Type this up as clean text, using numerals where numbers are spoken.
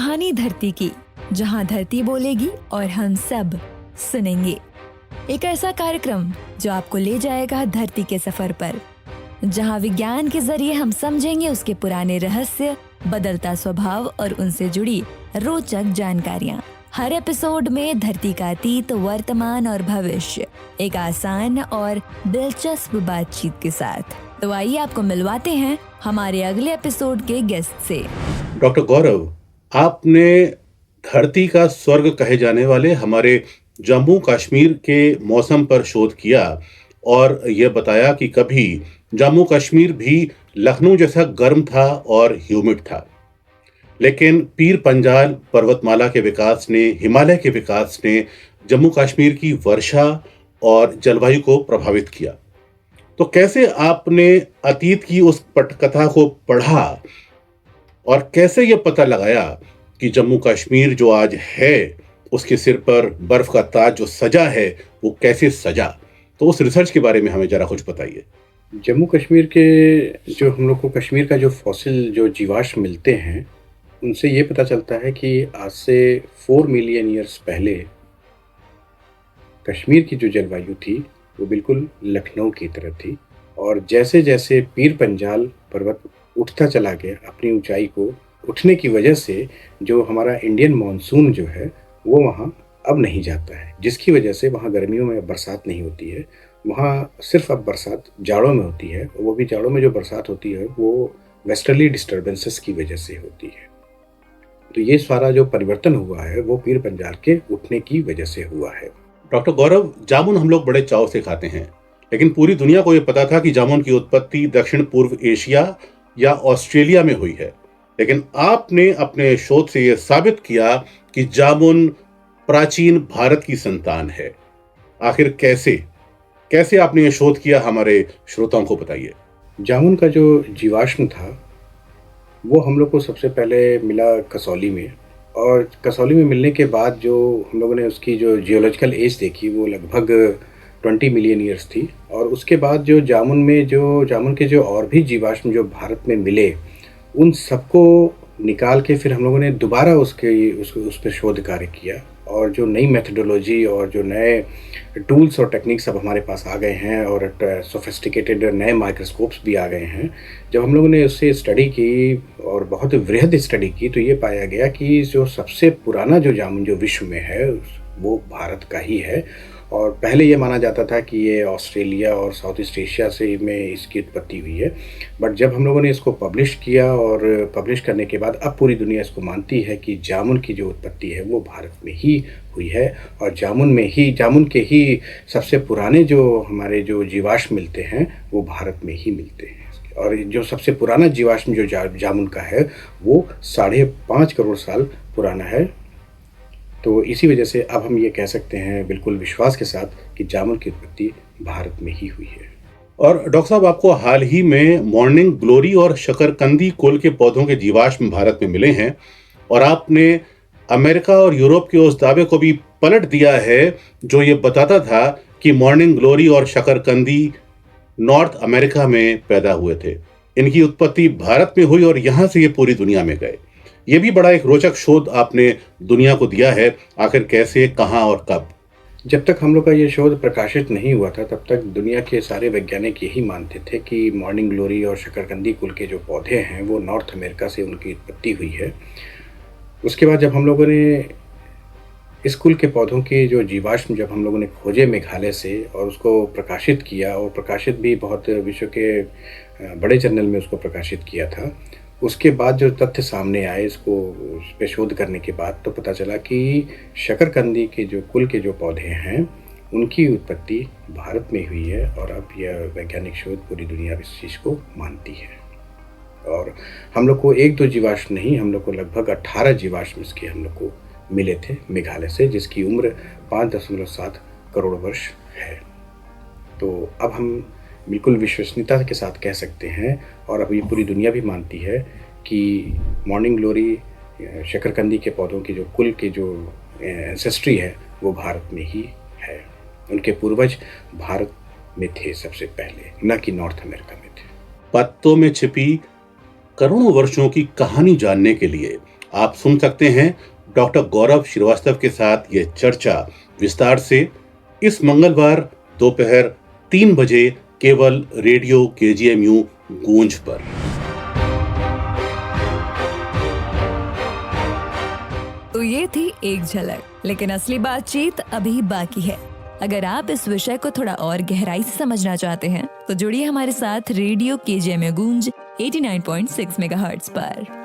कहानी धरती की, जहां धरती बोलेगी और हम सब सुनेंगे। एक ऐसा कार्यक्रम जो आपको ले जाएगा धरती के सफर पर, जहां विज्ञान के जरिए हम समझेंगे उसके पुराने रहस्य, बदलता स्वभाव और उनसे जुड़ी रोचक जानकारियां। हर एपिसोड में धरती का अतीत, वर्तमान और भविष्य एक आसान और दिलचस्प बातचीत के साथ। तो आइए आपको मिलवाते हैं हमारे अगले एपिसोड के गेस्ट से। डॉक्टर गौरव, आपने धरती का स्वर्ग कहे जाने वाले हमारे जम्मू कश्मीर के मौसम पर शोध किया और यह बताया कि कभी जम्मू कश्मीर भी लखनऊ जैसा गर्म था और ह्यूमिड था, लेकिन पीर पंजाल पर्वतमाला के विकास ने, हिमालय के विकास ने जम्मू कश्मीर की वर्षा और जलवायु को प्रभावित किया। तो कैसे आपने अतीत की उस पटकथा को पढ़ा और कैसे ये पता लगाया कि जम्मू कश्मीर जो आज है उसके सिर पर बर्फ का ताज जो सजा है वो कैसे सजा? तो उस रिसर्च के बारे में हमें जरा कुछ बताइए। जम्मू कश्मीर के जो हम लोग को कश्मीर का जो फॉसिल जो जीवाश्म मिलते हैं उनसे ये पता चलता है कि आज से 4 मिलियन ईयर्स पहले कश्मीर की जो जलवायु थी वो बिल्कुल लखनऊ की तरह थी, और जैसे जैसे पीर पंजाल पर्वत उठता चला गया अपनी ऊंचाई को उठने की वजह से जो हमारा इंडियन मॉनसून जो है वो वहाँ अब नहीं जाता है, जिसकी वजह से वहाँ गर्मियों में बरसात नहीं होती है। वहाँ सिर्फ अब बरसात जाड़ों में होती है, वो भी जाड़ों में जो बरसात होती है वो वेस्टर्ली डिस्टर्बेंसेस की वजह से होती है। तो ये सारा जो परिवर्तन हुआ है वो पीर पंजाल के उठने की वजह से हुआ है। डॉक्टर गौरव, जामुन हम लोग बड़े चाव से खाते हैं, लेकिन पूरी दुनिया को यह पता था कि जामुन की उत्पत्ति दक्षिण पूर्व एशिया या ऑस्ट्रेलिया में हुई है, लेकिन आपने अपने शोध से यह साबित किया कि जामुन प्राचीन भारत की संतान है। आखिर कैसे आपने यह शोध किया, हमारे श्रोताओं को बताइए। जामुन का जो जीवाश्म था वो हम लोग को सबसे पहले मिला कसौली में, और कसौली में मिलने के बाद जो हम लोगों ने उसकी जो जियोलॉजिकल एज देखी वो लगभग 20 मिलियन ईयर्स थी। और उसके बाद जो जामुन के जो और भी जीवाश्म जो भारत में मिले उन सबको निकाल के फिर हम लोगों ने दोबारा उस पर शोध कार्य किया, और जो नई मेथडोलॉजी और जो नए टूल्स और टेक्निक्स अब हमारे पास आ गए हैं और सोफिस्टिकेटेड नए माइक्रोस्कोप्स भी आ गए हैं। जब हम लोगों ने उससे स्टडी की और बहुत वृहद स्टडी की तो ये पाया गया कि जो सबसे पुराना जो जामुन जो विश्व में है वो भारत का ही है। और पहले ये माना जाता था कि ये ऑस्ट्रेलिया और साउथ ईस्ट एशिया से में इसकी उत्पत्ति हुई है, बट जब हम लोगों ने इसको पब्लिश किया और पब्लिश करने के बाद अब पूरी दुनिया इसको मानती है कि जामुन की जो उत्पत्ति है वो भारत में ही हुई है, और जामुन के ही सबसे पुराने जो हमारे जो जीवाश्म मिलते हैं वो भारत में ही मिलते हैं। और जो सबसे पुराना जीवाश्म जो जामुन का है वो 5.5 करोड़ साल पुराना है। तो इसी वजह से अब हम ये कह सकते हैं बिल्कुल विश्वास के साथ कि जामुन की उत्पत्ति भारत में ही हुई है। और डॉक्टर साहब, आपको हाल ही में मॉर्निंग ग्लोरी और शकरकंदी कुल के पौधों के जीवाश्म भारत में मिले हैं, और आपने अमेरिका और यूरोप के उस दावे को भी पलट दिया है जो ये बताता था कि मॉर्निंग ग्लोरी और शकरकंदी नॉर्थ अमेरिका में पैदा हुए थे। इनकी उत्पत्ति भारत में हुई और यहाँ से ये पूरी दुनिया में गए। ये भी बड़ा एक रोचक शोध आपने दुनिया को दिया है। आखिर कैसे, कहाँ और कब? जब तक हम लोग का ये शोध प्रकाशित नहीं हुआ था तब तक दुनिया के सारे वैज्ञानिक यही मानते थे कि मॉर्निंग ग्लोरी और शकरकंदी कुल के जो पौधे हैं वो नॉर्थ अमेरिका से उनकी उत्पत्ति हुई है। उसके बाद जब हम लोगों ने इस कुल के पौधों के जो जीवाश्म जब हम लोगों ने खोजे मेघालय से और उसको प्रकाशित किया, और प्रकाशित भी बहुत विश्व के बड़े जर्नल में उसको प्रकाशित किया था, उसके बाद जो तथ्य सामने आए इस पे शोध करने के बाद तो पता चला कि शकरकंदी के जो कुल के जो पौधे हैं उनकी उत्पत्ति भारत में हुई है। और अब यह वैज्ञानिक शोध पूरी दुनिया इस चीज़ को मानती है। और हम लोग को 1-2 जीवाश्म नहीं, हम लोग को लगभग 18 जीवाश्म इसके हम लोग को मिले थे मेघालय से, जिसकी उम्र 5.7 करोड़ वर्ष है। तो अब हम बिल्कुल विश्वसनीयता के साथ कह सकते हैं, और अब ये पूरी दुनिया भी मानती है कि मॉर्निंग ग्लोरी शकरकंदी के पौधों की जो कुल की जो एंसेस्ट्री है वो भारत में ही है। उनके पूर्वज भारत में थे सबसे पहले, न कि नॉर्थ अमेरिका में थे। पत्तों में छिपी करोड़ों वर्षों की कहानी जानने के लिए आप सुन सकते हैं डॉक्टर गौरव श्रीवास्तव के साथ ये चर्चा विस्तार से इस मंगलवार दोपहर 3 बजे केवल रेडियो केजीएमयू गूंज पर। तो ये थी एक झलक, लेकिन असली बातचीत अभी बाकी है। अगर आप इस विषय को थोड़ा और गहराई से समझना चाहते हैं तो जुड़िए हमारे साथ रेडियो केजीएमयू गूंज 89.6 मेगाहर्ट्ज पर।